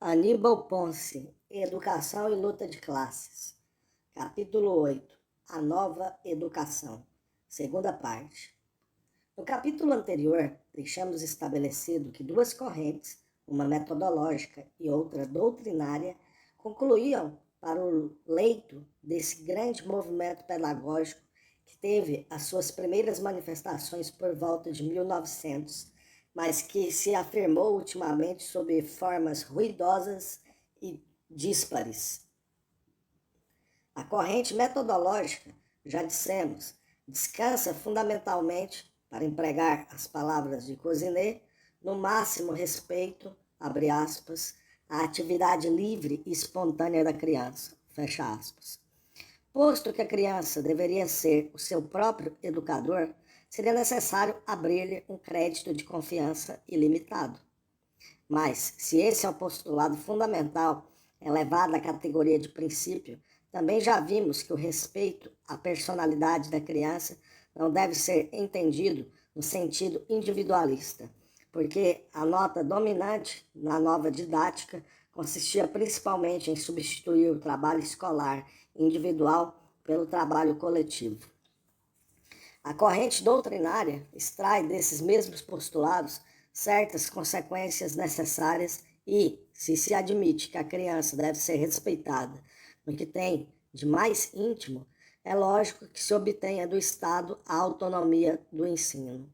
Aníbal Ponce, Educação e Luta de Classes. Capítulo 8, A Nova Educação. Segunda parte. No capítulo anterior, deixamos estabelecido que duas correntes, uma metodológica e outra doutrinária, concluíam para o leito desse grande movimento pedagógico que teve as suas primeiras manifestações por volta de 1900, mas que se afirmou ultimamente sob formas ruidosas e díspares. A corrente metodológica, já dissemos, descansa fundamentalmente, para empregar as palavras de Cousinet, no máximo respeito, abre aspas, à atividade livre e espontânea da criança, fecha aspas. Posto que a criança deveria ser o seu próprio educador, seria necessário abrir-lhe um crédito de confiança ilimitado. Mas, se esse é o postulado fundamental, elevado à categoria de princípio, também já vimos que o respeito à personalidade da criança não deve ser entendido no sentido individualista, porque a nota dominante na nova didática consistia principalmente em substituir o trabalho escolar individual pelo trabalho coletivo. A corrente doutrinária extrai desses mesmos postulados certas consequências necessárias e, se admite que a criança deve ser respeitada no que tem de mais íntimo, é lógico que se obtenha do Estado a autonomia do ensino.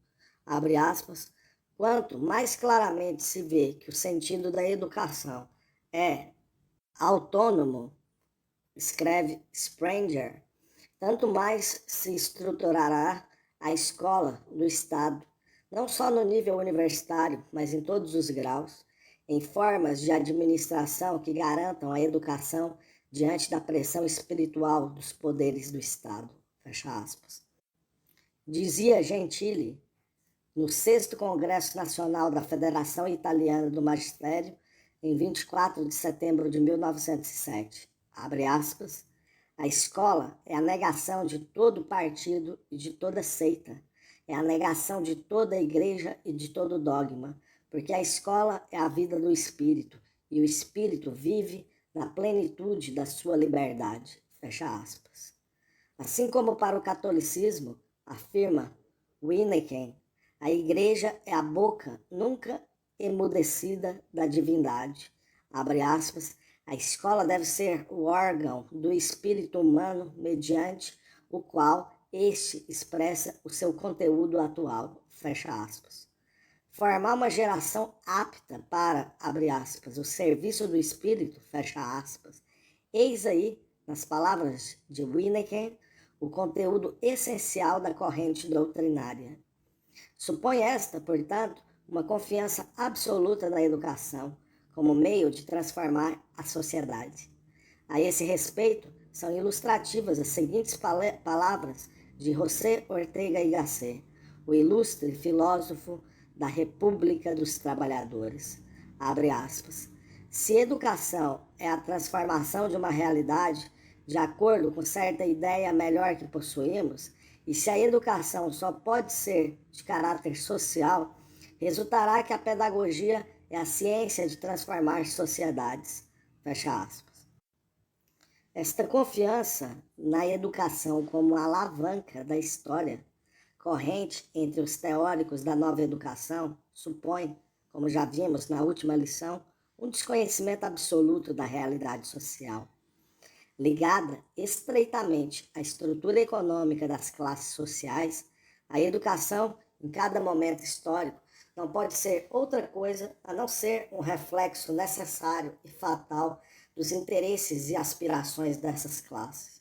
Abre aspas, quanto mais claramente se vê que o sentido da educação é autônomo, escreve Sprenger, tanto mais se estruturará a escola do Estado, não só no nível universitário, mas em todos os graus, em formas de administração que garantam a educação diante da pressão espiritual dos poderes do Estado. Fecha aspas. Dizia Gentili, no 6º Congresso Nacional da Federação Italiana do Magistério, em 24 de setembro de 1907, abre aspas, a escola é a negação de todo partido e de toda seita, é a negação de toda igreja e de todo dogma, porque a escola é a vida do espírito, e o espírito vive na plenitude da sua liberdade, fecha aspas. Assim como para o catolicismo, afirma Winneken, a igreja é a boca nunca emudecida da divindade, abre aspas, a escola deve ser o órgão do espírito humano mediante o qual este expressa o seu conteúdo atual, fecha aspas. Formar uma geração apta para, abre aspas, o serviço do espírito, fecha aspas, eis aí, nas palavras de Winneken, o conteúdo essencial da corrente doutrinária. Supõe esta, portanto, uma confiança absoluta na educação, como meio de transformar a sociedade. A esse respeito, são ilustrativas as seguintes palavras de José Ortega y Gasset, o ilustre filósofo da República dos Trabalhadores. Abre aspas. Se educação é a transformação de uma realidade de acordo com certa ideia melhor que possuímos, e se a educação só pode ser de caráter social, resultará que a pedagogia é a ciência de transformar sociedades. Fecha aspas. Esta confiança na educação como alavanca da história, corrente entre os teóricos da nova educação, supõe, como já vimos na última lição, um desconhecimento absoluto da realidade social. Ligada estreitamente à estrutura econômica das classes sociais, a educação, em cada momento histórico, não pode ser outra coisa a não ser um reflexo necessário e fatal dos interesses e aspirações dessas classes.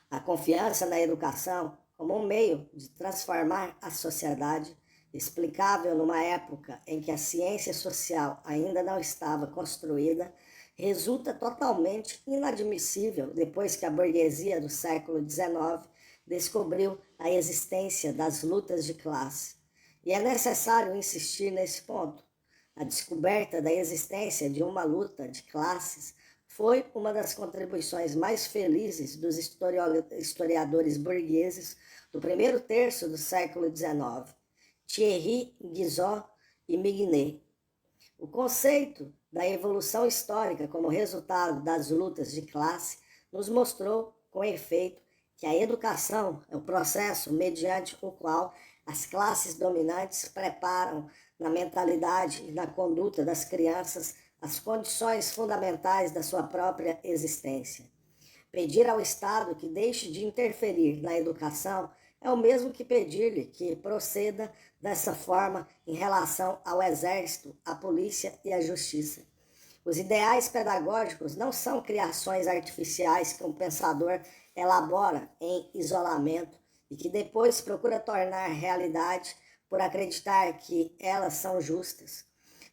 A confiança na educação como um meio de transformar a sociedade, explicável numa época em que a ciência social ainda não estava construída, resulta totalmente inadmissível depois que a burguesia do século XIX descobriu a existência das lutas de classe. E é necessário insistir nesse ponto. A descoberta da existência de uma luta de classes foi uma das contribuições mais felizes dos historiadores burgueses do primeiro terço do século XIX, Thierry Guizot e Mignet. O conceito da evolução histórica como resultado das lutas de classe nos mostrou, com efeito, que a educação é o processo mediante o qual as classes dominantes preparam na mentalidade e na conduta das crianças as condições fundamentais da sua própria existência. Pedir ao Estado que deixe de interferir na educação é o mesmo que pedir-lhe que proceda dessa forma em relação ao exército, à polícia e à justiça. Os ideais pedagógicos não são criações artificiais que um pensador elabora em isolamento e que depois procura tornar realidade por acreditar que elas são justas.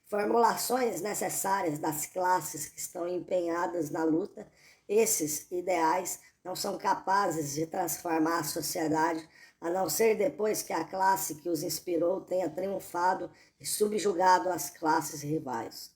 Formulações necessárias das classes que estão empenhadas na luta, esses ideais não são capazes de transformar a sociedade, a não ser depois que a classe que os inspirou tenha triunfado e subjugado as classes rivais.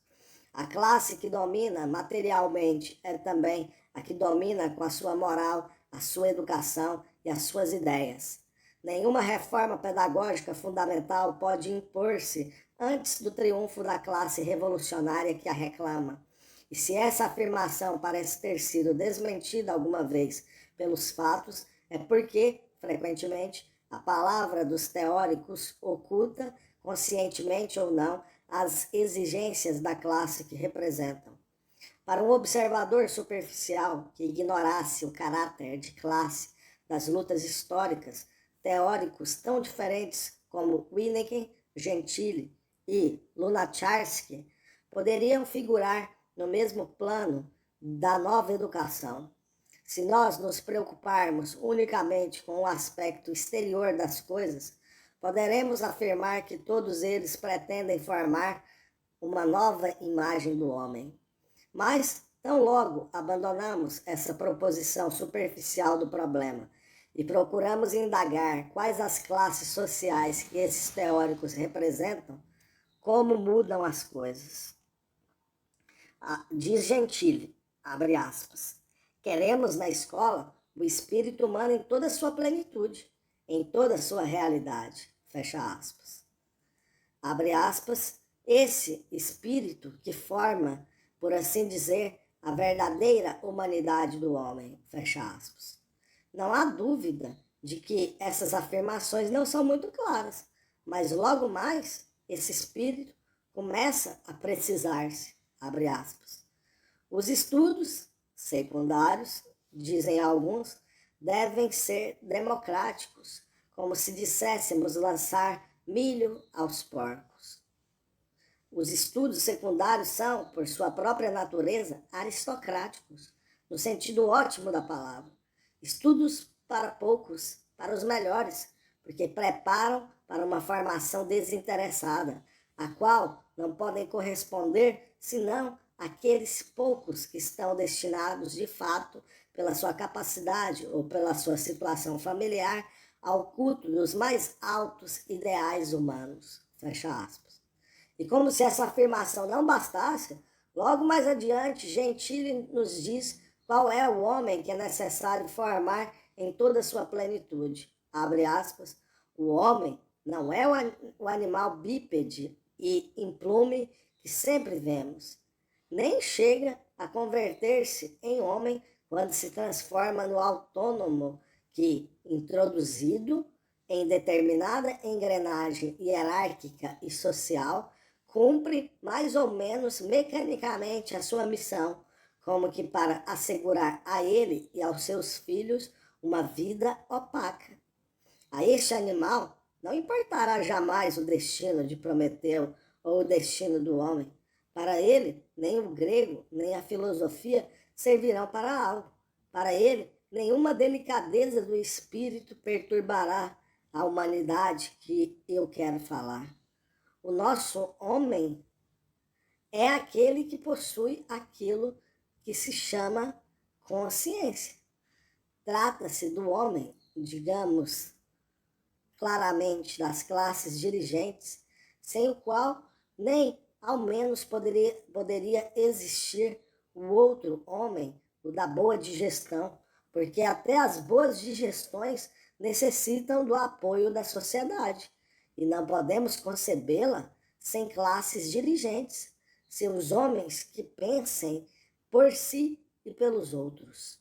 A classe que domina materialmente é também a que domina com a sua moral, a sua educação e as suas ideias. Nenhuma reforma pedagógica fundamental pode impor-se antes do triunfo da classe revolucionária que a reclama. E se essa afirmação parece ter sido desmentida alguma vez pelos fatos, é porque, frequentemente, a palavra dos teóricos oculta, conscientemente ou não, as exigências da classe que representam. Para um observador superficial que ignorasse o caráter de classe das lutas históricas, teóricos tão diferentes como Winnicke, Gentili e Lunacharsky poderiam figurar no mesmo plano da nova educação. Se nós nos preocuparmos unicamente com o aspecto exterior das coisas, poderemos afirmar que todos eles pretendem formar uma nova imagem do homem. Mas, tão logo abandonamos essa proposição superficial do problema e procuramos indagar quais as classes sociais que esses teóricos representam, como mudam as coisas. Diz Gentili, abre aspas, queremos na escola o espírito humano em toda a sua plenitude, em toda a sua realidade, fecha aspas. Abre aspas, esse espírito que forma, por assim dizer, a verdadeira humanidade do homem, fecha aspas. Não há dúvida de que essas afirmações não são muito claras, mas logo mais esse espírito começa a precisar-se, abre aspas. Os estudos secundários, dizem alguns, devem ser democráticos, como se disséssemos lançar milho aos porcos. Os estudos secundários são, por sua própria natureza, aristocráticos, no sentido ótimo da palavra. Estudos para poucos, para os melhores, porque preparam para uma formação desinteressada, a qual não podem corresponder senão aqueles poucos que estão destinados, de fato, pela sua capacidade ou pela sua situação familiar, ao culto dos mais altos ideais humanos. Fecha aspas. E como se essa afirmação não bastasse, logo mais adiante, Gentili nos diz qual é o homem que é necessário formar em toda a sua plenitude. Abre aspas, o homem não é o animal bípede e implume que sempre vemos, nem chega a converter-se em homem quando se transforma no autônomo que, introduzido em determinada engrenagem hierárquica e social, cumpre mais ou menos mecanicamente a sua missão, como que para assegurar a ele e aos seus filhos uma vida opaca. A este animal não importará jamais o destino de Prometeu ou o destino do homem. Para ele, nem o grego, nem a filosofia servirão para algo. Para ele, nenhuma delicadeza do espírito perturbará a humanidade que eu quero falar. O nosso homem é aquele que possui aquilo que se chama consciência. Trata-se do homem, digamos claramente, das classes dirigentes, sem o qual nem ao menos poderia existir o outro homem, o da boa digestão, porque até as boas digestões necessitam do apoio da sociedade, e não podemos concebê-la sem classes dirigentes, seus homens que pensem por si e pelos outros.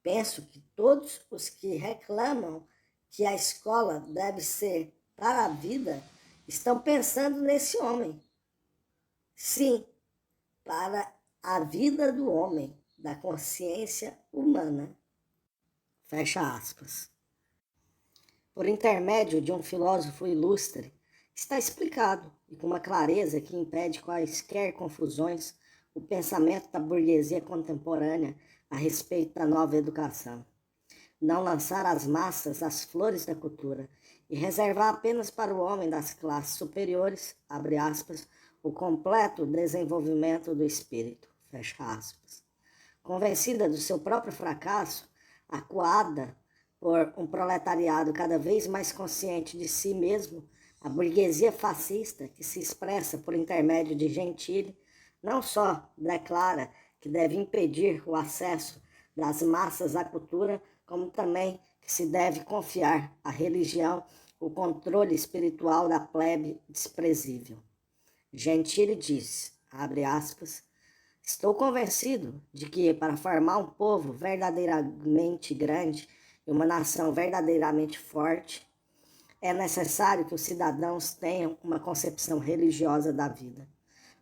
Penso que todos os que reclamam que a escola deve ser para a vida estão pensando nesse homem. Sim, para a vida do homem, da consciência humana. Fecha aspas. Por intermédio de um filósofo ilustre, está explicado, e com uma clareza que impede quaisquer confusões, o pensamento da burguesia contemporânea a respeito da nova educação. Não lançar às massas as flores da cultura e reservar apenas para o homem das classes superiores, abre aspas, o completo desenvolvimento do espírito, fecha aspas. Convencida do seu próprio fracasso, acuada por um proletariado cada vez mais consciente de si mesmo, a burguesia fascista, que se expressa por intermédio de Gentile, não só declara que deve impedir o acesso das massas à cultura, como também que se deve confiar à religião o controle espiritual da plebe desprezível. Gentile diz, abre aspas, estou convencido de que para formar um povo verdadeiramente grande e uma nação verdadeiramente forte, é necessário que os cidadãos tenham uma concepção religiosa da vida.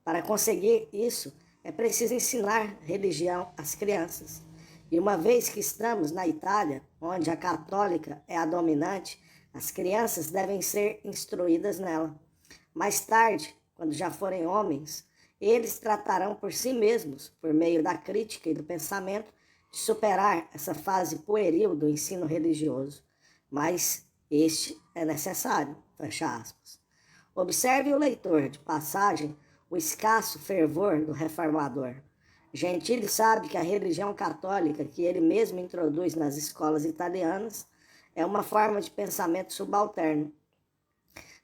Para conseguir isso, é preciso ensinar religião às crianças. E uma vez que estamos na Itália, onde a católica é a dominante, as crianças devem ser instruídas nela. Mais tarde, quando já forem homens, eles tratarão por si mesmos, por meio da crítica e do pensamento, de superar essa fase pueril do ensino religioso. Mas este é necessário, fecha aspas. Observe o leitor, de passagem, o escasso fervor do reformador. Gentile sabe que a religião católica que ele mesmo introduz nas escolas italianas é uma forma de pensamento subalterno,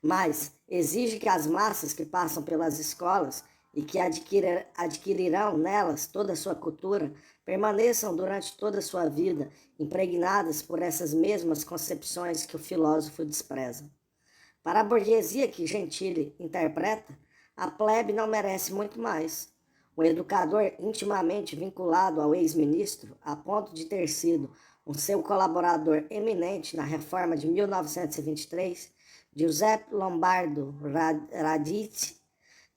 mas exige que as massas que passam pelas escolas e que adquirirão nelas toda a sua cultura permaneçam durante toda a sua vida impregnadas por essas mesmas concepções que o filósofo despreza. Para a burguesia que Gentile interpreta, a plebe não merece muito mais. O educador intimamente vinculado ao ex-ministro, a ponto de ter sido um seu colaborador eminente na reforma de 1923, Giuseppe Lombardo Radice,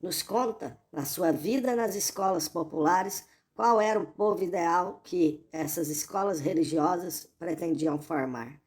nos conta, na sua vida nas escolas populares, qual era o povo ideal que essas escolas religiosas pretendiam formar.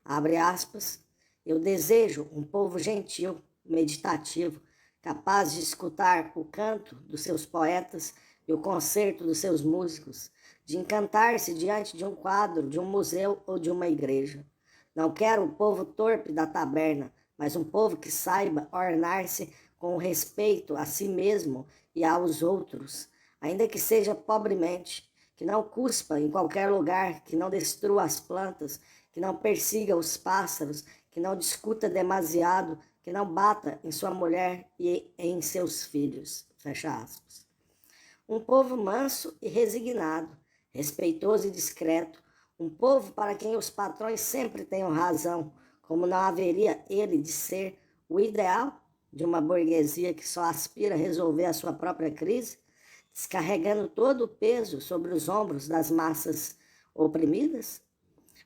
Abre aspas, eu desejo um povo gentil, meditativo, capaz de escutar o canto dos seus poetas e o concerto dos seus músicos, de encantar-se diante de um quadro, de um museu ou de uma igreja. Não quero o povo torpe da taberna, mas um povo que saiba ornar-se com respeito a si mesmo e aos outros, ainda que seja pobremente, que não cuspa em qualquer lugar, que não destrua as plantas, que não persiga os pássaros, que não discuta demasiado, que não bata em sua mulher e em seus filhos. Fecha aspas. Um povo manso e resignado, respeitoso e discreto, um povo para quem os patrões sempre tenham razão, como não haveria ele de ser o ideal de uma burguesia que só aspira a resolver a sua própria crise, descarregando todo o peso sobre os ombros das massas oprimidas?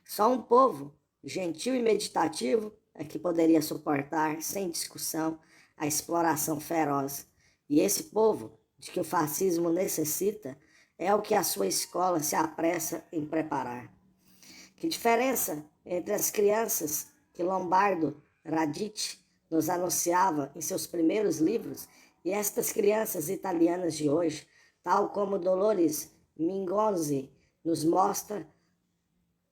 Só um povo gentil e meditativo é que poderia suportar, sem discussão, a exploração feroz. E esse povo, de que o fascismo necessita, é o que a sua escola se apressa em preparar. Que diferença entre as crianças que Lombardo Radice nos anunciava em seus primeiros livros e estas crianças italianas de hoje, tal como Dolores Mingonzi nos mostra,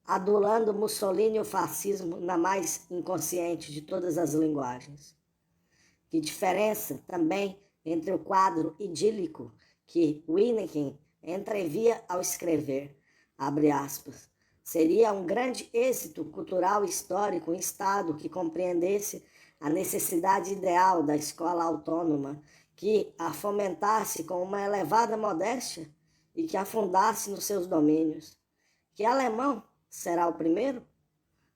adulando Mussolini e o fascismo na mais inconsciente de todas as linguagens. Que diferença também entre o quadro idílico que Winnicke entrevia ao escrever, abre aspas, seria um grande êxito cultural e histórico em Estado que compreendesse a necessidade ideal da escola autônoma, que a fomentasse com uma elevada modéstia e que afundasse nos seus domínios. Que alemão será o primeiro?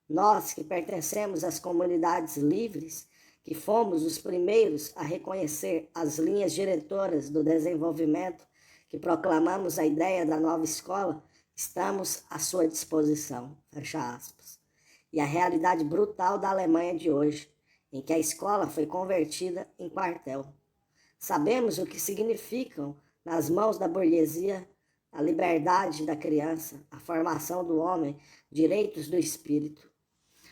Nós que pertencemos às comunidades livres, que fomos os primeiros a reconhecer as linhas diretoras do desenvolvimento, que proclamamos a ideia da nova escola, estamos à sua disposição, fecha aspas. E a realidade brutal da Alemanha de hoje, em que a escola foi convertida em quartel. Sabemos o que significam, nas mãos da burguesia, a liberdade da criança, a formação do homem, direitos do espírito.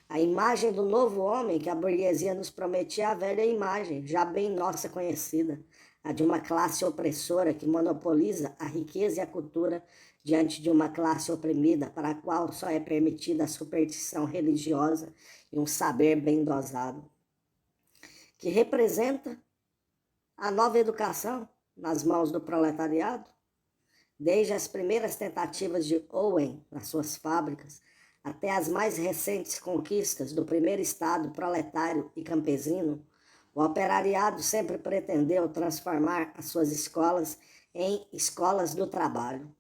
A imagem do novo homem que a burguesia nos prometia, a velha imagem, já bem nossa conhecida, a de uma classe opressora que monopoliza a riqueza e a cultura diante de uma classe oprimida para a qual só é permitida a superstição religiosa e um saber bem dosado. Que representa a nova educação nas mãos do proletariado, desde as primeiras tentativas de Owen nas suas fábricas, até as mais recentes conquistas do primeiro Estado proletário e campesino, o operariado sempre pretendeu transformar as suas escolas em escolas do trabalho.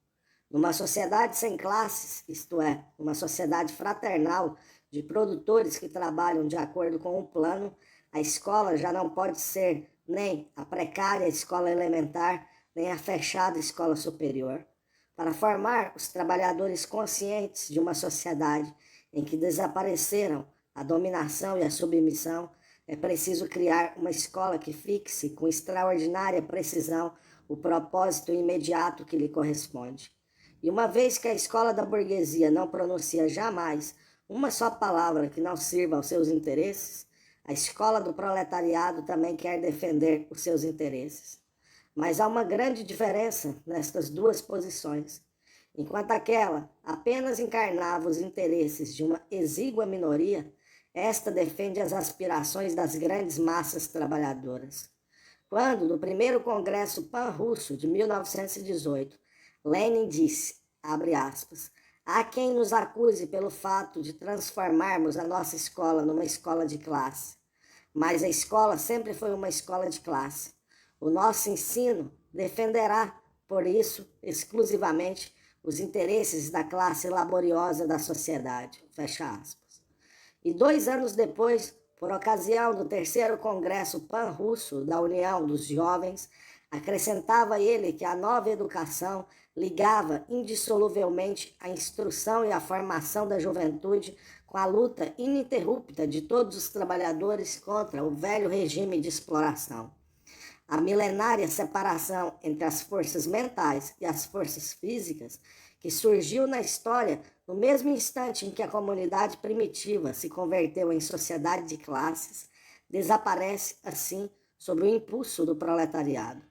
Numa sociedade sem classes, isto é, uma sociedade fraternal de produtores que trabalham de acordo com um plano, a escola já não pode ser nem a precária escola elementar, nem a fechada escola superior. Para formar os trabalhadores conscientes de uma sociedade em que desapareceram a dominação e a submissão, é preciso criar uma escola que fixe com extraordinária precisão o propósito imediato que lhe corresponde. E uma vez que a escola da burguesia não pronuncia jamais uma só palavra que não sirva aos seus interesses, a escola do proletariado também quer defender os seus interesses. Mas há uma grande diferença nestas duas posições. Enquanto aquela apenas encarnava os interesses de uma exígua minoria, esta defende as aspirações das grandes massas trabalhadoras. Quando, no primeiro Congresso Pan-Russo de 1918, Lenin disse, abre aspas, há quem nos acuse pelo fato de transformarmos a nossa escola numa escola de classe, mas a escola sempre foi uma escola de classe. O nosso ensino defenderá, por isso, exclusivamente, os interesses da classe laboriosa da sociedade, fecha aspas. E 2 anos depois, por ocasião do terceiro Congresso Pan-Russo da União dos Jovens, acrescentava ele que a nova educação ligava indissoluvelmente a instrução e a formação da juventude com a luta ininterrupta de todos os trabalhadores contra o velho regime de exploração. A milenária separação entre as forças mentais e as forças físicas, que surgiu na história no mesmo instante em que a comunidade primitiva se converteu em sociedade de classes, desaparece, assim, sob o impulso do proletariado.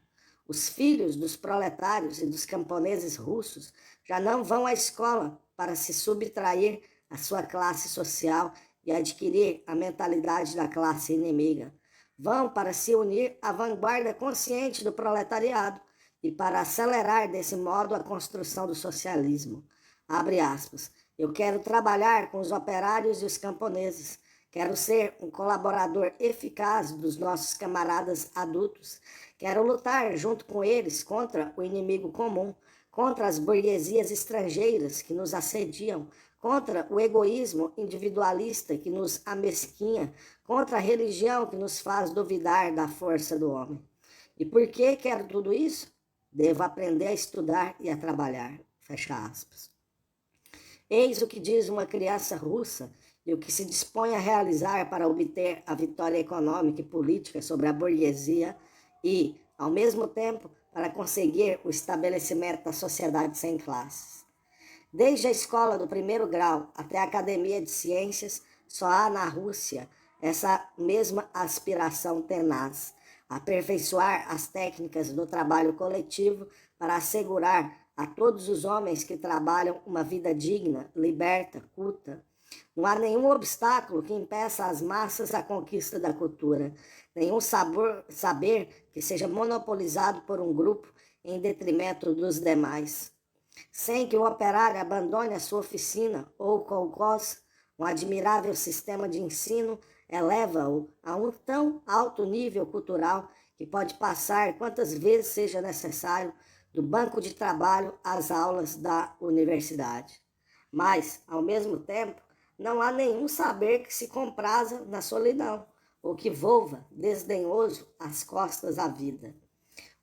Os filhos dos proletários e dos camponeses russos já não vão à escola para se subtrair à sua classe social e adquirir a mentalidade da classe inimiga. Vão para se unir à vanguarda consciente do proletariado e para acelerar desse modo a construção do socialismo. Abre aspas. Eu quero trabalhar com os operários e os camponeses. Quero ser um colaborador eficaz dos nossos camaradas adultos. Quero lutar junto com eles contra o inimigo comum, contra as burguesias estrangeiras que nos assediam, contra o egoísmo individualista que nos amesquinha, contra a religião que nos faz duvidar da força do homem. E por que quero tudo isso? Devo aprender a estudar e a trabalhar. Fecha aspas. Eis o que diz uma criança russa e o que se dispõe a realizar para obter a vitória econômica e política sobre a burguesia e, ao mesmo tempo, para conseguir o estabelecimento da sociedade sem classes. Desde a escola do primeiro grau até a academia de ciências, só há na Rússia essa mesma aspiração tenaz, aperfeiçoar as técnicas do trabalho coletivo para assegurar a todos os homens que trabalham uma vida digna, liberta, culta. Não há nenhum obstáculo que impeça as massas a conquista da cultura, nenhum saber que seja monopolizado por um grupo em detrimento dos demais. Sem que o operário abandone a sua oficina ou kolkhoz, um admirável sistema de ensino eleva-o a um tão alto nível cultural que pode passar quantas vezes seja necessário do banco de trabalho às aulas da universidade. Mas, ao mesmo tempo, não há nenhum saber que se compraza na solidão, ou que volva desdenhoso às costas à vida.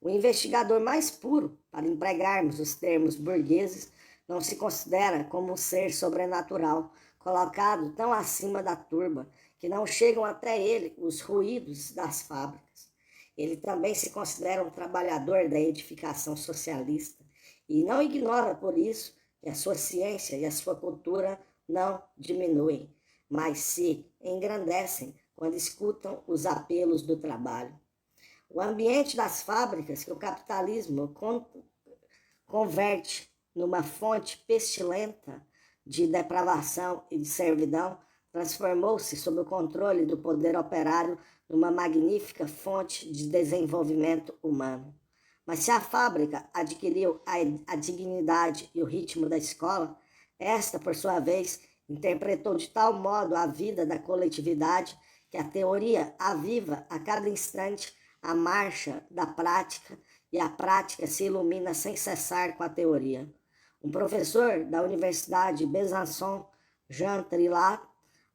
O investigador mais puro, para empregarmos os termos burgueses, não se considera como um ser sobrenatural, colocado tão acima da turba que não chegam até ele os ruídos das fábricas. Ele também se considera um trabalhador da edificação socialista e não ignora por isso que a sua ciência e a sua cultura não diminuem, mas se engrandecem quando escutam os apelos do trabalho. O ambiente das fábricas que o capitalismo converte numa fonte pestilenta de depravação e de servidão, transformou-se sob o controle do poder operário numa magnífica fonte de desenvolvimento humano. Mas se a fábrica adquiriu a dignidade e o ritmo da escola, esta, por sua vez, interpretou de tal modo a vida da coletividade que a teoria aviva a cada instante a marcha da prática e a prática se ilumina sem cessar com a teoria. Um professor da Universidade de Besançon, Jean Trillat,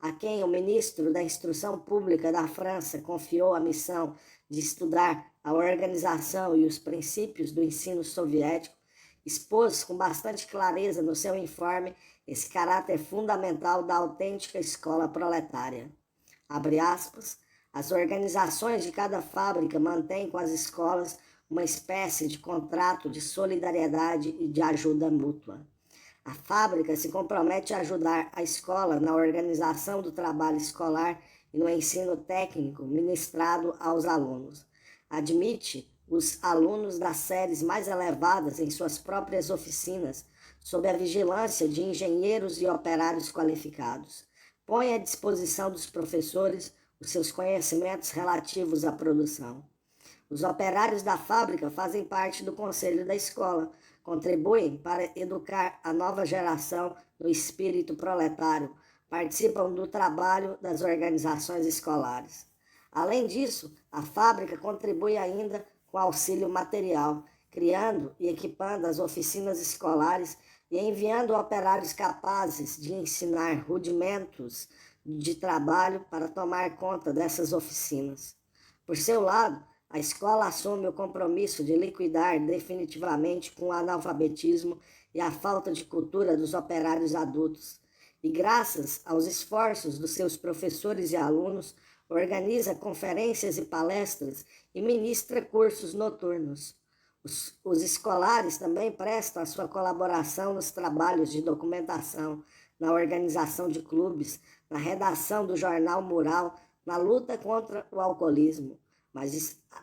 a quem o ministro da Instrução Pública da França confiou a missão de estudar a organização e os princípios do ensino soviético, expôs com bastante clareza no seu informe esse caráter fundamental da autêntica escola proletária. Abre aspas, as organizações de cada fábrica mantêm com as escolas uma espécie de contrato de solidariedade e de ajuda mútua. A fábrica se compromete a ajudar a escola na organização do trabalho escolar e no ensino técnico ministrado aos alunos. Admite os alunos das séries mais elevadas em suas próprias oficinas, sob a vigilância de engenheiros e operários qualificados. Põe à disposição dos professores os seus conhecimentos relativos à produção. Os operários da fábrica fazem parte do conselho da escola, contribuem para educar a nova geração no espírito proletário, participam do trabalho das organizações escolares. Além disso, a fábrica contribui ainda com auxílio material, criando e equipando as oficinas escolares e enviando operários capazes de ensinar rudimentos de trabalho para tomar conta dessas oficinas. Por seu lado, a escola assume o compromisso de liquidar definitivamente com o analfabetismo e a falta de cultura dos operários adultos. E graças aos esforços dos seus professores e alunos, organiza conferências e palestras e ministra cursos noturnos. Os escolares também prestam a sua colaboração nos trabalhos de documentação, na organização de clubes, na redação do jornal Mural, na luta contra o alcoolismo.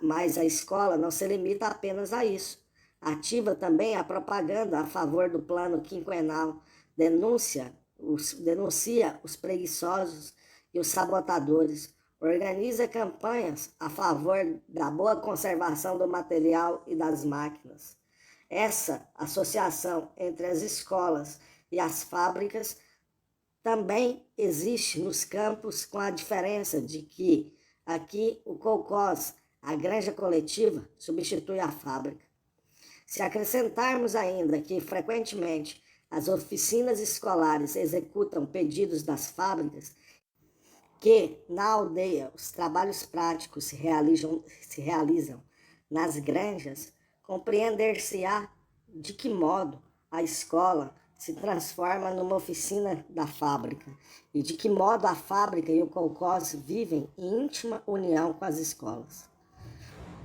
Mas a escola não se limita apenas a isso. Ativa também a propaganda a favor do plano quinquenal, denuncia os preguiçosos e os sabotadores, organiza campanhas a favor da boa conservação do material e das máquinas. Essa associação entre as escolas e as fábricas também existe nos campos, com a diferença de que aqui o colcós, a granja coletiva, substitui a fábrica. Se acrescentarmos ainda que, frequentemente, as oficinas escolares executam pedidos das fábricas, que, na aldeia, os trabalhos práticos se realizam nas granjas, compreender-se-á de que modo a escola se transforma numa oficina da fábrica e de que modo a fábrica e o colcós vivem em íntima união com as escolas.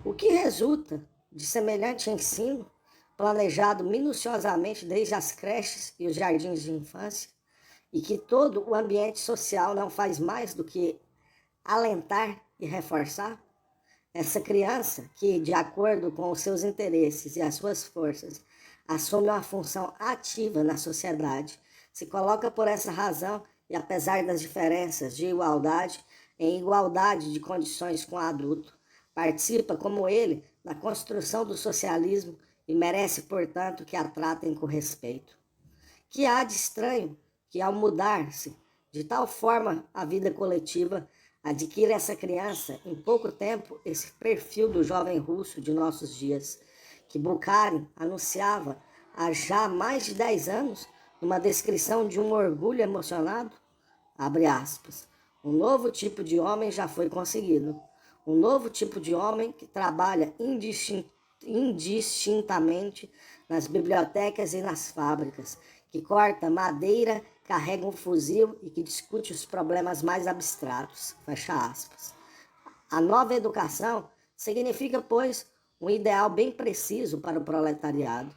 O que resulta de semelhante ensino, planejado minuciosamente desde as creches e os jardins de infância, e que todo o ambiente social não faz mais do que alentar e reforçar? Essa criança que, de acordo com os seus interesses e as suas forças, assume uma função ativa na sociedade, se coloca por essa razão e, apesar das diferenças de igualdade, em igualdade de condições com o adulto, participa, como ele, da construção do socialismo e merece, portanto, que a tratem com respeito. Que há de estranho que, ao mudar-se de tal forma a vida coletiva, adquire essa criança, em pouco tempo, esse perfil do jovem russo de nossos dias, que Bukharin anunciava há já mais de 10 anos, numa descrição de um orgulho emocionado? Abre aspas. Um novo tipo de homem já foi conseguido. Um novo tipo de homem que trabalha indistintamente nas bibliotecas e nas fábricas, que corta madeira, carrega um fuzil e que discute os problemas mais abstratos. Fecha aspas. A nova educação significa, pois, um ideal bem preciso para o proletariado.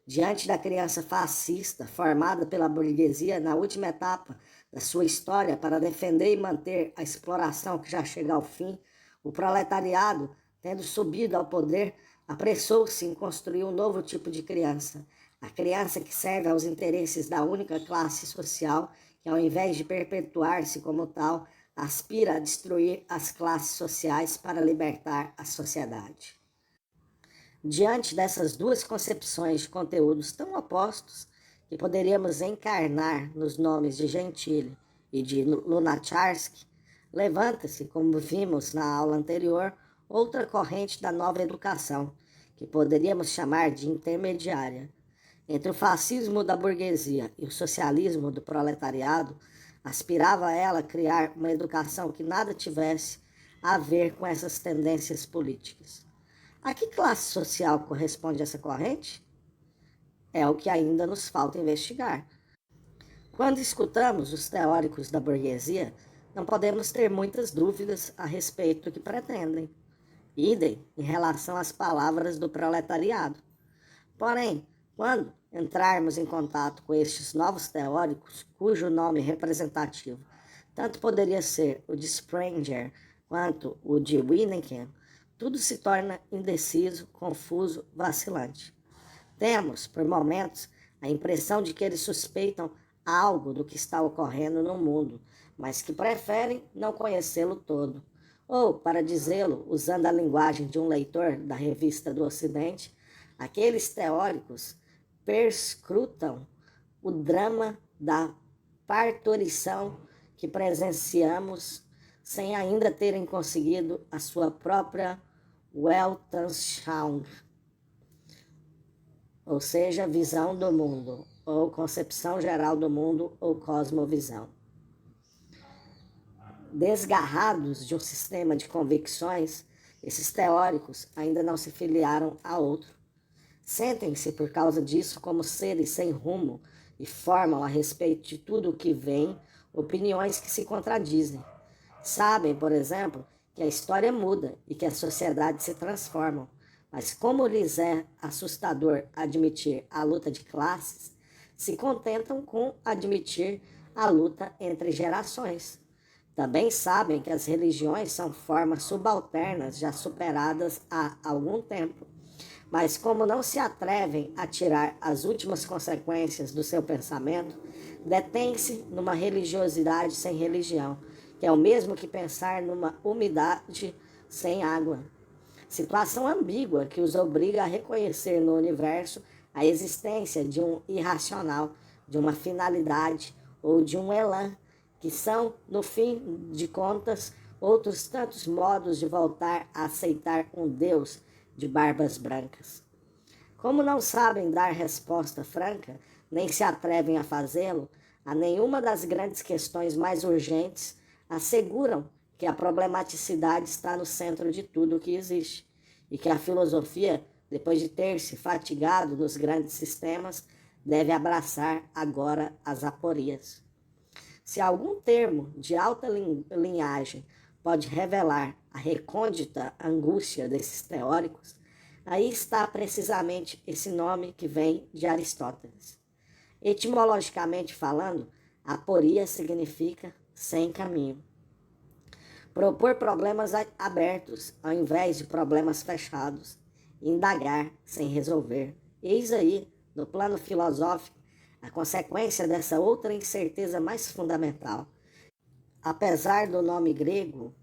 Diante da criança fascista formada pela burguesia na última etapa da sua história para defender e manter a exploração que já chega ao fim, o proletariado, tendo subido ao poder, apressou-se em construir um novo tipo de criança, a criança que serve aos interesses da única classe social que, ao invés de perpetuar-se como tal, aspira a destruir as classes sociais para libertar a sociedade. Diante dessas duas concepções de conteúdos tão opostos, que poderíamos encarnar nos nomes de Gentile e de Lunacharsky, levanta-se, como vimos na aula anterior, outra corrente da nova educação, que poderíamos chamar de intermediária. Entre o fascismo da burguesia e o socialismo do proletariado, aspirava ela a criar uma educação que nada tivesse a ver com essas tendências políticas. A que classe social corresponde essa corrente? É o que ainda nos falta investigar. Quando escutamos os teóricos da burguesia, não podemos ter muitas dúvidas a respeito do que pretendem. Idem em relação às palavras do proletariado. Porém, quando entrarmos em contato com estes novos teóricos, cujo nome representativo tanto poderia ser o de Sprenger quanto o de Winnicke, tudo se torna indeciso, confuso, vacilante. Temos, por momentos, a impressão de que eles suspeitam algo do que está ocorrendo no mundo, mas que preferem não conhecê-lo todo. Ou, para dizê-lo, usando a linguagem de um leitor da Revista do Ocidente, aqueles teóricos perscrutam o drama da parturição que presenciamos sem ainda terem conseguido a sua própria Weltanschauung, ou seja, visão do mundo, ou concepção geral do mundo, ou cosmovisão. Desgarrados de um sistema de convicções, esses teóricos ainda não se filiaram a outro. Sentem-se, por causa disso, como seres sem rumo e formam, a respeito de tudo o que vem, opiniões que se contradizem. Sabem, por exemplo, que a história muda e que a sociedade se transforma, mas como lhes é assustador admitir a luta de classes, se contentam com admitir a luta entre gerações. Também sabem que as religiões são formas subalternas já superadas há algum tempo, mas como não se atrevem a tirar as últimas consequências do seu pensamento, detêm-se numa religiosidade sem religião, que é o mesmo que pensar numa umidade sem água. Situação ambígua que os obriga a reconhecer no universo a existência de um irracional, de uma finalidade ou de um elan, que são, no fim de contas, outros tantos modos de voltar a aceitar um Deus de barbas brancas. Como não sabem dar resposta franca, nem se atrevem a fazê-lo, a nenhuma das grandes questões mais urgentes, asseguram que a problematicidade está no centro de tudo o que existe, e que a filosofia, depois de ter se fatigado nos grandes sistemas, deve abraçar agora as aporias. Se algum termo de alta linhagem pode revelar a recôndita angústia desses teóricos, aí está precisamente esse nome que vem de Aristóteles. Etimologicamente falando, aporia significa sem caminho. Propor problemas abertos ao invés de problemas fechados. Indagar sem resolver. Eis aí, no plano filosófico, a consequência dessa outra incerteza mais fundamental. Apesar do nome grego,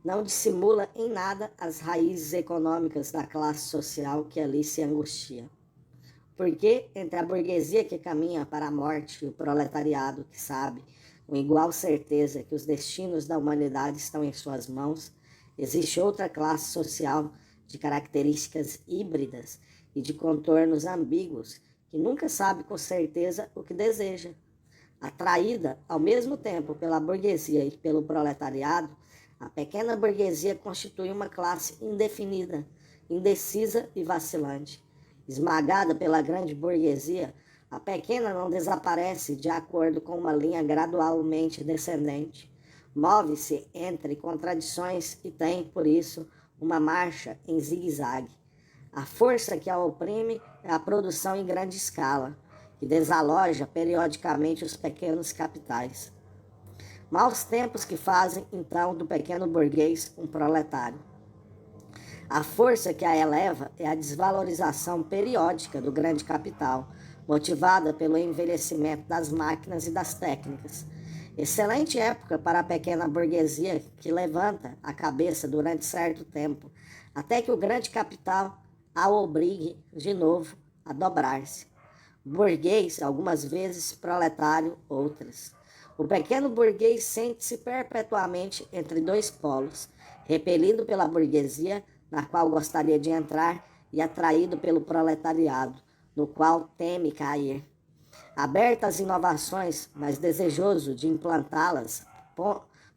não dissimula em nada as raízes econômicas da classe social que ali se angustia. Porque entre a burguesia que caminha para a morte e o proletariado que sabe, com igual certeza, que os destinos da humanidade estão em suas mãos, existe outra classe social de características híbridas e de contornos ambíguos, que nunca sabe com certeza o que deseja. Atraída ao mesmo tempo pela burguesia e pelo proletariado, a pequena burguesia constitui uma classe indefinida, indecisa e vacilante. Esmagada pela grande burguesia, a pequena não desaparece de acordo com uma linha gradualmente descendente. Move-se entre contradições e tem, por isso, uma marcha em zigue-zague. A força que a oprime é a produção em grande escala, que desaloja periodicamente os pequenos capitais. Maus tempos que fazem, então, do pequeno burguês um proletário. A força que a eleva é a desvalorização periódica do grande capital, motivada pelo envelhecimento das máquinas e das técnicas. Excelente época para a pequena burguesia que levanta a cabeça durante certo tempo, até que o grande capital a obrigue de novo a dobrar-se. Burguês, algumas vezes, proletário, outras. O pequeno burguês sente-se perpetuamente entre dois polos, repelido pela burguesia, na qual gostaria de entrar, e atraído pelo proletariado, no qual teme cair. Aberto às inovações, mas desejoso de implantá-las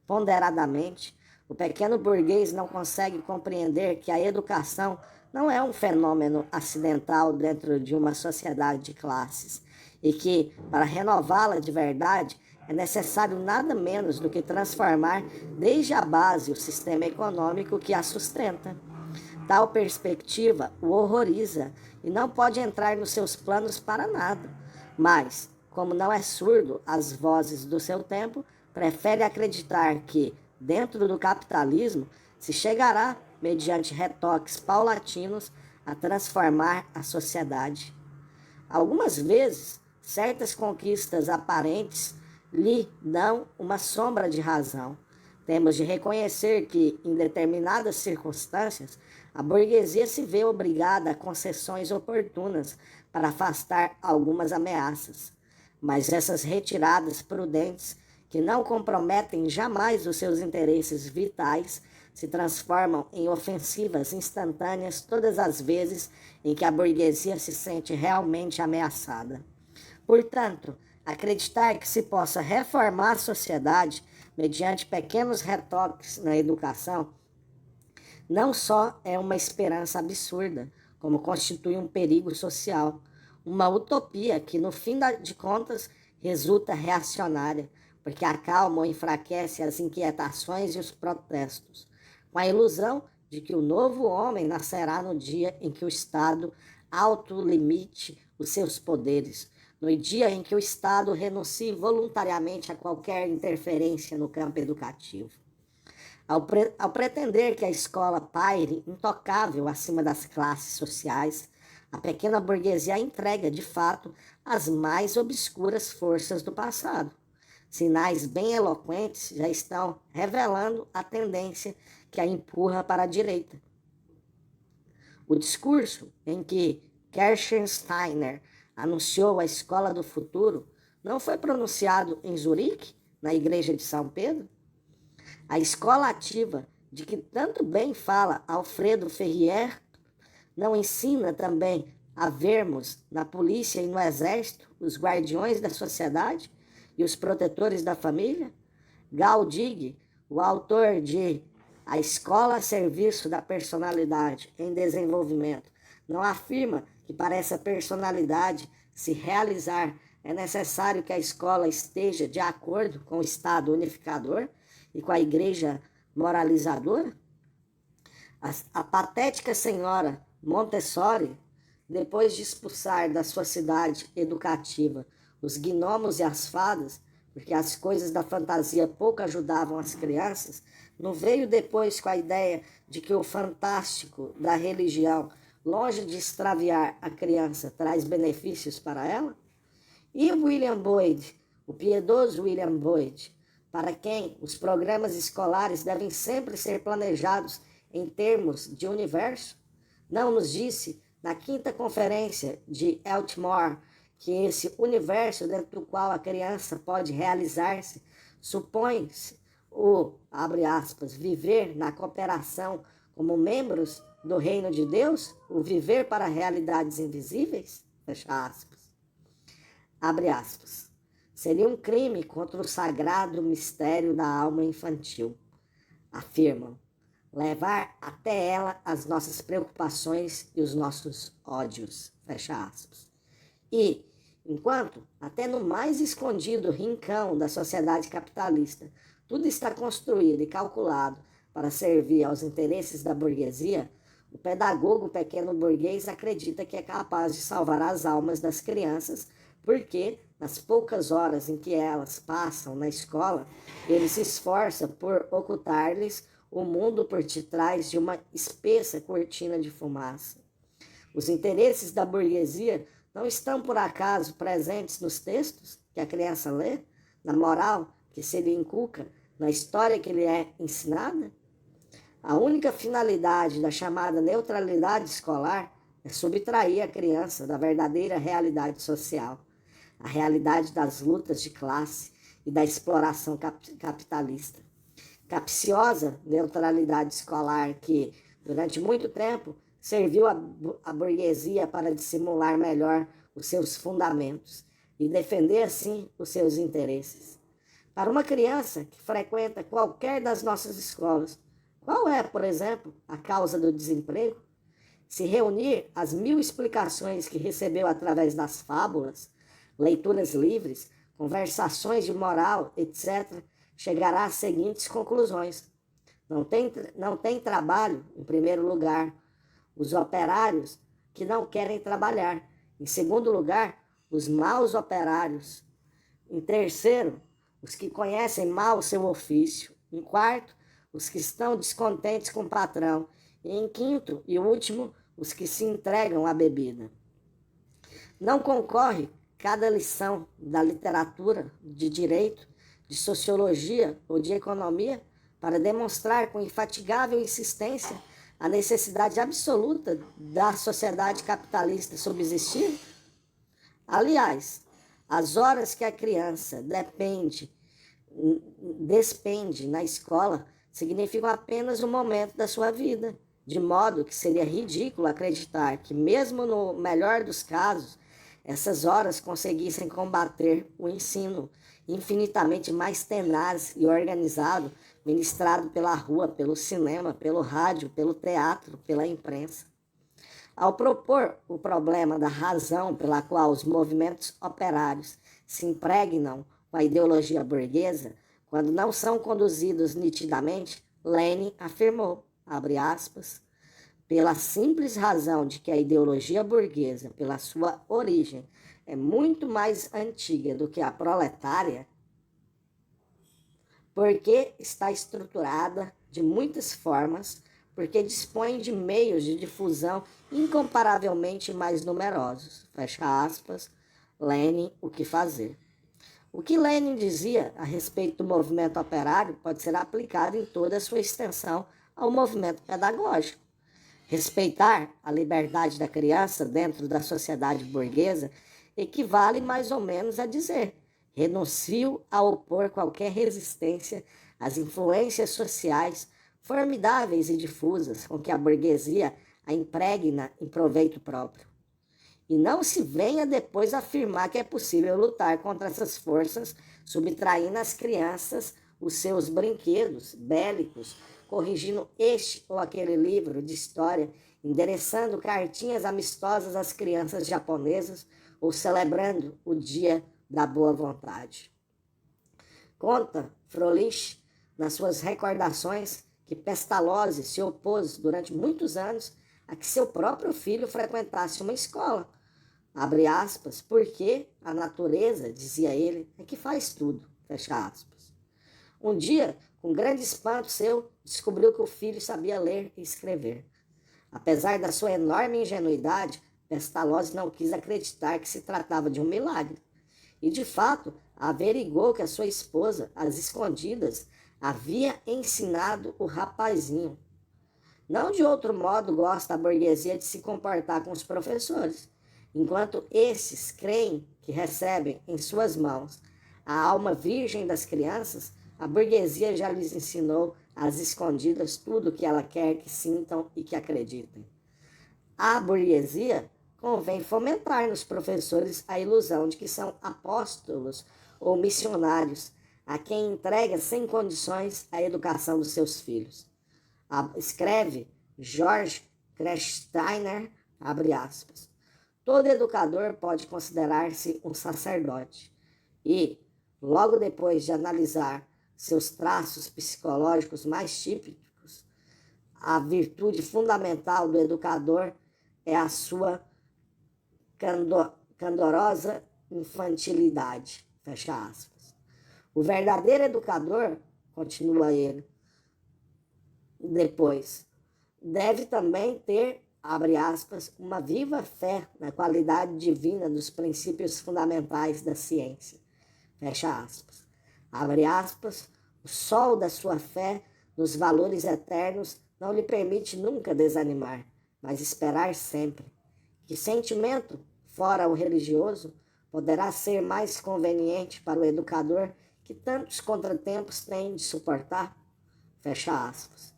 ponderadamente, o pequeno burguês não consegue compreender que a educação não é um fenômeno acidental dentro de uma sociedade de classes e que, para renová-la de verdade, é necessário nada menos do que transformar desde a base o sistema econômico que a sustenta. Tal perspectiva o horroriza e não pode entrar nos seus planos para nada, mas, como não é surdo às vozes do seu tempo, prefere acreditar que, dentro do capitalismo, se chegará, mediante retoques paulatinos, a transformar a sociedade. Algumas vezes, certas conquistas aparentes lhe dão uma sombra de razão. Temos de reconhecer que, em determinadas circunstâncias, a burguesia se vê obrigada a concessões oportunas para afastar algumas ameaças. Mas essas retiradas prudentes, que não comprometem jamais os seus interesses vitais, se transformam em ofensivas instantâneas todas as vezes em que a burguesia se sente realmente ameaçada. Portanto, acreditar que se possa reformar a sociedade mediante pequenos retoques na educação não só é uma esperança absurda, como constitui um perigo social, uma utopia que, no fim de contas, resulta reacionária, porque acalma ou enfraquece as inquietações e os protestos, com a ilusão de que o novo homem nascerá no dia em que o Estado autolimite os seus poderes, no dia em que o Estado renuncie voluntariamente a qualquer interferência no campo educativo. Ao pretender que a escola paire intocável acima das classes sociais, a pequena burguesia entrega, de fato, as mais obscuras forças do passado. Sinais bem eloquentes já estão revelando a tendência que a empurra para a direita. O discurso em que Kirchensteiner anunciou a escola do futuro não foi pronunciado em Zurique, na igreja de São Pedro? A escola ativa, de que tanto bem fala Alfredo Ferrier, não ensina também a vermos na polícia e no exército os guardiões da sociedade e os protetores da família? Galdig, o autor de A Escola a Serviço da Personalidade em Desenvolvimento, não afirma que para essa personalidade se realizar é necessário que a escola esteja de acordo com o Estado unificador e com a igreja moralizadora? A patética senhora Montessori, depois de expulsar da sua cidade educativa os gnomos e as fadas, porque as coisas da fantasia pouco ajudavam as crianças, não veio depois com a ideia de que o fantástico da religião, longe de extraviar a criança, traz benefícios para ela? E William Boyd, o piedoso William Boyd, para quem os programas escolares devem sempre ser planejados em termos de universo, não nos disse, na quinta conferência de Eltmore, que esse universo dentro do qual a criança pode realizar-se supõe-se o, abre aspas, viver na cooperação como membros do reino de Deus, o viver para realidades invisíveis, fecha aspas. Abre aspas. seria um crime contra o sagrado mistério da alma infantil. Afirmam, levar até ela as nossas preocupações e os nossos ódios, fecha aspas. E, enquanto, até no mais escondido rincão da sociedade capitalista, tudo está construído e calculado para servir aos interesses da burguesia, o pedagogo pequeno burguês acredita que é capaz de salvar as almas das crianças, porque, nas poucas horas em que elas passam na escola, ele se esforça por ocultar-lhes o mundo por detrás de uma espessa cortina de fumaça. Os interesses da burguesia não estão, por acaso, presentes nos textos que a criança lê, na moral que se lhe inculca, na história que lhe é ensinada? A única finalidade da chamada neutralidade escolar é subtrair a criança da verdadeira realidade social, a realidade das lutas de classe e da exploração capitalista. Capciosa neutralidade escolar que, durante muito tempo, serviu à burguesia para dissimular melhor os seus fundamentos e defender, assim, os seus interesses. Para uma criança que frequenta qualquer das nossas escolas, qual é, por exemplo, a causa do desemprego? Se reunir as 1000 explicações que recebeu através das fábulas, leituras livres, conversações de moral, etc., chegará às seguintes conclusões. Não tem trabalho, em primeiro lugar, os operários que não querem trabalhar. Em segundo lugar, os maus operários. Em terceiro, os que conhecem mal o seu ofício. Em quarto, os que estão descontentes com o patrão. E em quinto e último, os que se entregam à bebida. Não concorre cada lição da literatura, de direito, de sociologia ou de economia para demonstrar com infatigável insistência a necessidade absoluta da sociedade capitalista subsistir? Aliás, as horas que a criança despende na escola significam apenas um momento da sua vida, de modo que seria ridículo acreditar que, mesmo no melhor dos casos, essas horas conseguissem combater o ensino infinitamente mais tenaz e organizado, ministrado pela rua, pelo cinema, pelo rádio, pelo teatro, pela imprensa. Ao propor o problema da razão pela qual os movimentos operários se impregnam com a ideologia burguesa, quando não são conduzidos nitidamente, Lenin afirmou, abre aspas, pela simples razão de que a ideologia burguesa, pela sua origem, é muito mais antiga do que a proletária, porque está estruturada de muitas formas, porque dispõe de meios de difusão incomparavelmente mais numerosos. Fecha aspas, Lenin, o que fazer. O que Lenin dizia a respeito do movimento operário pode ser aplicado em toda a sua extensão ao movimento pedagógico. Respeitar a liberdade da criança dentro da sociedade burguesa equivale mais ou menos a dizer: renuncio a opor qualquer resistência às influências sociais formidáveis e difusas com que a burguesia a impregna em proveito próprio. E não se venha depois afirmar que é possível lutar contra essas forças, subtraindo às crianças os seus brinquedos bélicos, corrigindo este ou aquele livro de história, endereçando cartinhas amistosas às crianças japonesas ou celebrando o Dia da Boa Vontade. Conta Froelich, nas suas recordações, que Pestalozzi se opôs durante muitos anos a que seu próprio filho frequentasse uma escola. Abre aspas, porque a natureza, dizia ele, é que faz tudo. Fecha aspas. Um dia, com grande espanto seu, descobriu que o filho sabia ler e escrever. Apesar da sua enorme ingenuidade, Pestalozzi não quis acreditar que se tratava de um milagre. E, de fato, averigou que a sua esposa, às escondidas, havia ensinado o rapazinho. Não de outro modo gosta a burguesia de se comportar com os professores. Enquanto esses creem que recebem em suas mãos a alma virgem das crianças, a burguesia já lhes ensinou às escondidas tudo o que ela quer que sintam e que acreditem. À burguesia convém fomentar nos professores a ilusão de que são apóstolos ou missionários, a quem entrega sem condições a educação dos seus filhos. Escreve George Krechsteiner, abre aspas. Todo educador pode considerar-se um sacerdote e, logo depois de analisar seus traços psicológicos mais típicos, a virtude fundamental do educador é a sua candorosa infantilidade, fecha aspas. O verdadeiro educador, continua ele depois, deve também ter, abre aspas, uma viva fé na qualidade divina dos princípios fundamentais da ciência, fecha aspas. Abre aspas, o sol da sua fé nos valores eternos não lhe permite nunca desanimar, mas esperar sempre. Que sentimento, fora o religioso, poderá ser mais conveniente para o educador que tantos contratempos tem de suportar? Fecha aspas.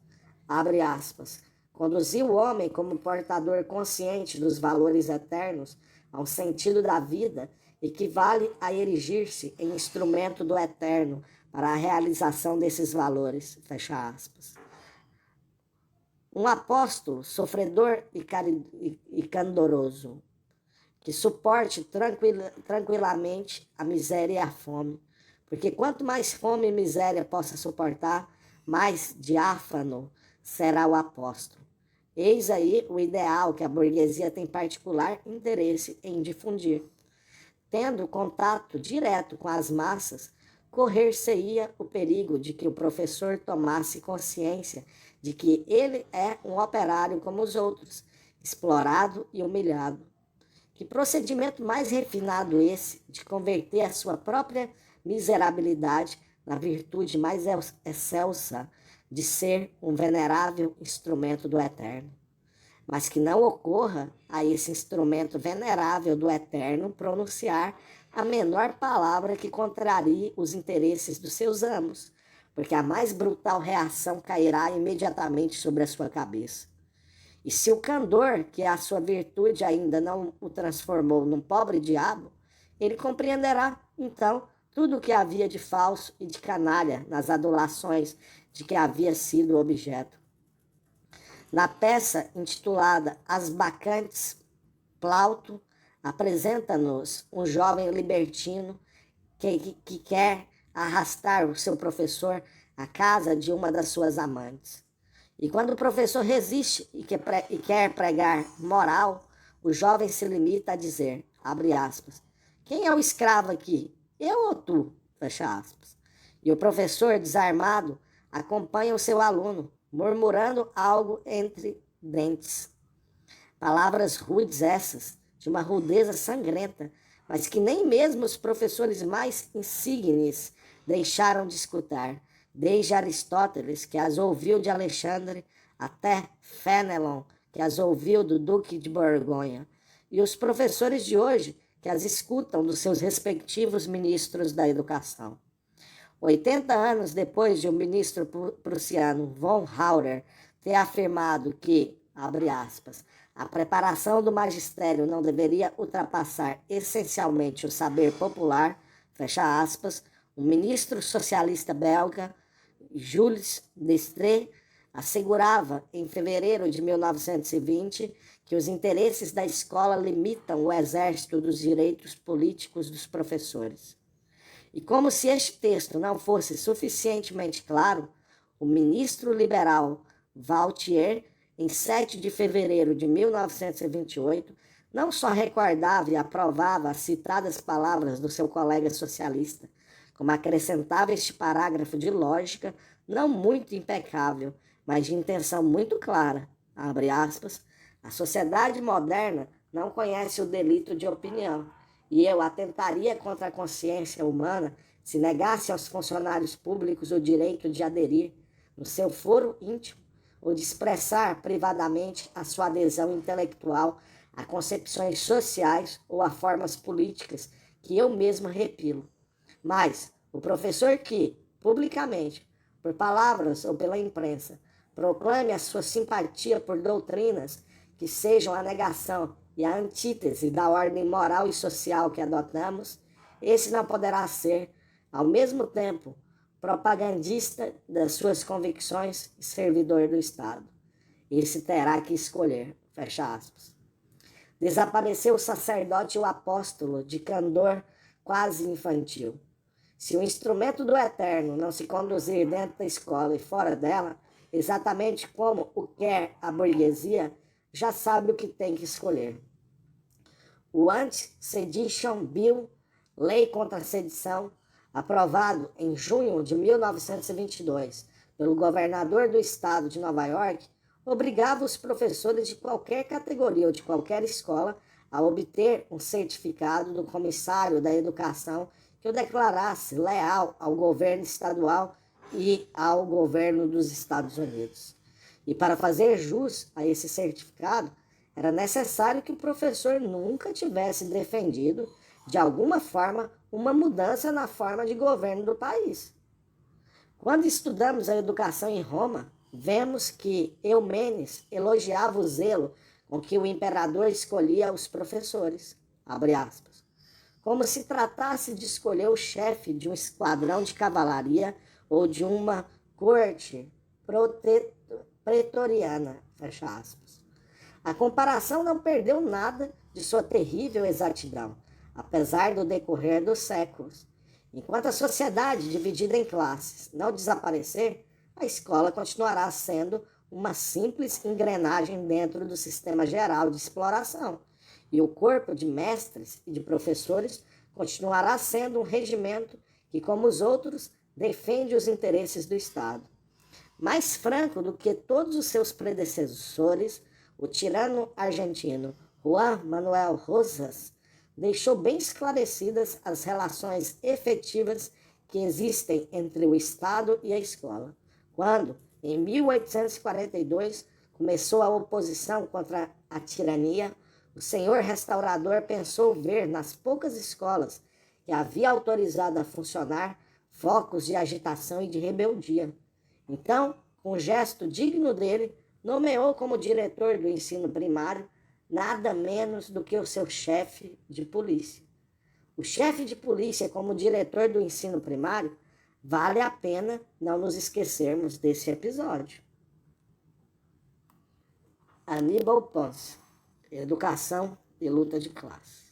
Abre aspas. Conduzir o homem como portador consciente dos valores eternos ao sentido da vida equivale a erigir-se em instrumento do eterno para a realização desses valores. Fecha aspas. Um apóstolo sofredor e candoroso, que suporte tranquilamente a miséria e a fome, porque quanto mais fome e miséria possa suportar, mais diáfano será o apóstolo. Eis aí o ideal que a burguesia tem particular interesse em difundir. Tendo contato direto com as massas, correr-se-ia o perigo de que o professor tomasse consciência de que ele é um operário como os outros, explorado e humilhado. Que procedimento mais refinado esse de converter a sua própria miserabilidade na virtude mais excelsa de ser um venerável instrumento do Eterno. Mas que não ocorra a esse instrumento venerável do Eterno pronunciar a menor palavra que contrarie os interesses dos seus amos, porque a mais brutal reação cairá imediatamente sobre a sua cabeça. E se o candor, que é a sua virtude, ainda não o transformou num pobre diabo, ele compreenderá, então, tudo o que havia de falso e de canalha nas adulações de que havia sido objeto. Na peça intitulada As Bacantes, Plauto apresenta-nos um jovem libertino que quer arrastar o seu professor à casa de uma das suas amantes. E quando o professor resiste e quer pregar moral, o jovem se limita a dizer, abre aspas, quem é o escravo aqui? Eu ou tu? Fecha aspas. E o professor, desarmado, acompanha o seu aluno, murmurando algo entre dentes. Palavras rudes essas, de uma rudeza sangrenta, mas que nem mesmo os professores mais insígnes deixaram de escutar, desde Aristóteles, que as ouviu de Alexandre, até Fénelon, que as ouviu do Duque de Borgonha, e os professores de hoje, que as escutam dos seus respectivos ministros da educação. 80 anos depois de o ministro prussiano von Hauer ter afirmado que, abre aspas, a preparação do magistério não deveria ultrapassar essencialmente o saber popular, fecha aspas, o ministro socialista belga, Jules Destrée, assegurava em fevereiro de 1920 que os interesses da escola limitam o exército dos direitos políticos dos professores. E como se este texto não fosse suficientemente claro, o ministro liberal Vautier, em 7 de fevereiro de 1928, não só recordava e aprovava as citadas palavras do seu colega socialista, como acrescentava este parágrafo de lógica não muito impecável, mas de intenção muito clara, abre aspas, a sociedade moderna não conhece o delito de opinião, e eu atentaria contra a consciência humana se negasse aos funcionários públicos o direito de aderir, no seu foro íntimo, ou de expressar privadamente a sua adesão intelectual a concepções sociais ou a formas políticas que eu mesmo repilo. Mas o professor que, publicamente, por palavras ou pela imprensa, proclame a sua simpatia por doutrinas que sejam a negação e a antítese da ordem moral e social que adotamos, esse não poderá ser, ao mesmo tempo, propagandista das suas convicções e servidor do Estado. Esse terá que escolher, fecha aspas. Desapareceu o sacerdote e o apóstolo de candor quase infantil. Se o instrumento do eterno não se conduzir dentro da escola e fora dela, exatamente como o quer a burguesia, já sabe o que tem que escolher. O Anti-Sedition Bill, Lei contra a Sedição, aprovado em junho de 1922 pelo governador do estado de Nova York, obrigava os professores de qualquer categoria ou de qualquer escola a obter um certificado do comissário da educação que o declarasse leal ao governo estadual e ao governo dos Estados Unidos. E para fazer jus a esse certificado, era necessário que o professor nunca tivesse defendido, de alguma forma, uma mudança na forma de governo do país. Quando estudamos a educação em Roma, vemos que Eumenes elogiava o zelo com que o imperador escolhia os professores, abre aspas, como se tratasse de escolher o chefe de um esquadrão de cavalaria ou de uma corte pretoriana, fecha aspas. A comparação não perdeu nada de sua terrível exatidão, apesar do decorrer dos séculos. Enquanto a sociedade dividida em classes não desaparecer, a escola continuará sendo uma simples engrenagem dentro do sistema geral de exploração, e o corpo de mestres e de professores continuará sendo um regimento que, como os outros, defende os interesses do Estado. Mais franco do que todos os seus predecessores, o tirano argentino Juan Manuel Rosas deixou bem esclarecidas as relações efetivas que existem entre o Estado e a escola. Quando, em 1842, começou a oposição contra a tirania, o senhor restaurador pensou ver nas poucas escolas que havia autorizado a funcionar focos de agitação e de rebeldia. Então, com um gesto digno dele, nomeou como diretor do ensino primário nada menos do que o seu chefe de polícia. O chefe de polícia como diretor do ensino primário, vale a pena não nos esquecermos desse episódio. Aníbal Ponce, Educação e Luta de Classe.